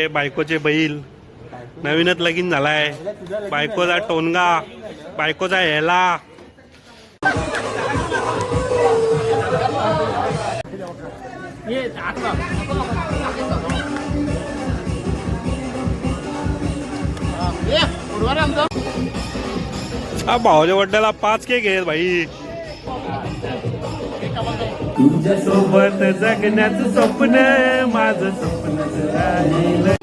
बायकोचे बैल नवीनच लगीन झालाय. बायकोचा टोनगा, बायकोचा हेला. भावाच्या वड्याला 5 केक आहेत भाई. तुझ्या सोबत जगण्याचं स्वप्न माझं स्वप्न झालेलं.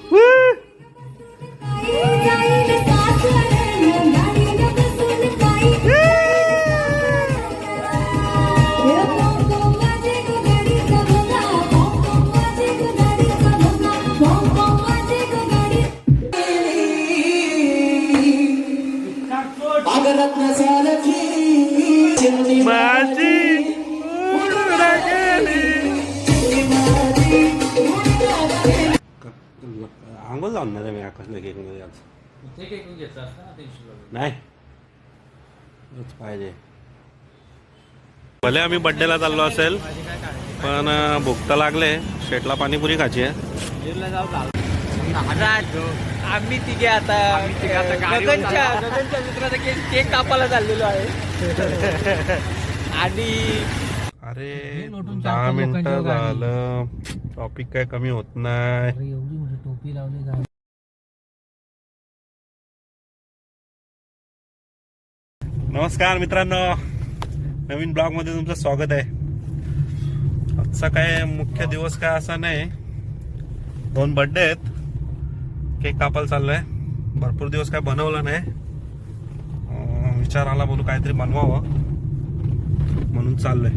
माझी आंघोळ जाऊन ना मी आकाशला केक मध्ये आज नाही पाहिजे. भले आम्ही बड्डेला चाललो असेल पण भूक तर लागले. शेटला पाणीपुरी खायची आहे. आम्ही तिघे आता गगनच्या मित्राचा केक कापायला चाललेलो आहे. आणि अरे 10 मिनिटं झालं. टॉपिक काय कमी होत नाही. एवढी टोपी लावली. नमस्कार मित्रांनो, नवीन ब्लॉग मध्ये तुमचं स्वागत आहे. आजचा काय मुख्य दिवस काय असा नाही. 2 बर्थडे आहेत. केक कापायला चाललोय. भरपूर दिवस काय बनवलं नाही. विचार आला बोलू काहीतरी बनवावं म्हणून चाललोय.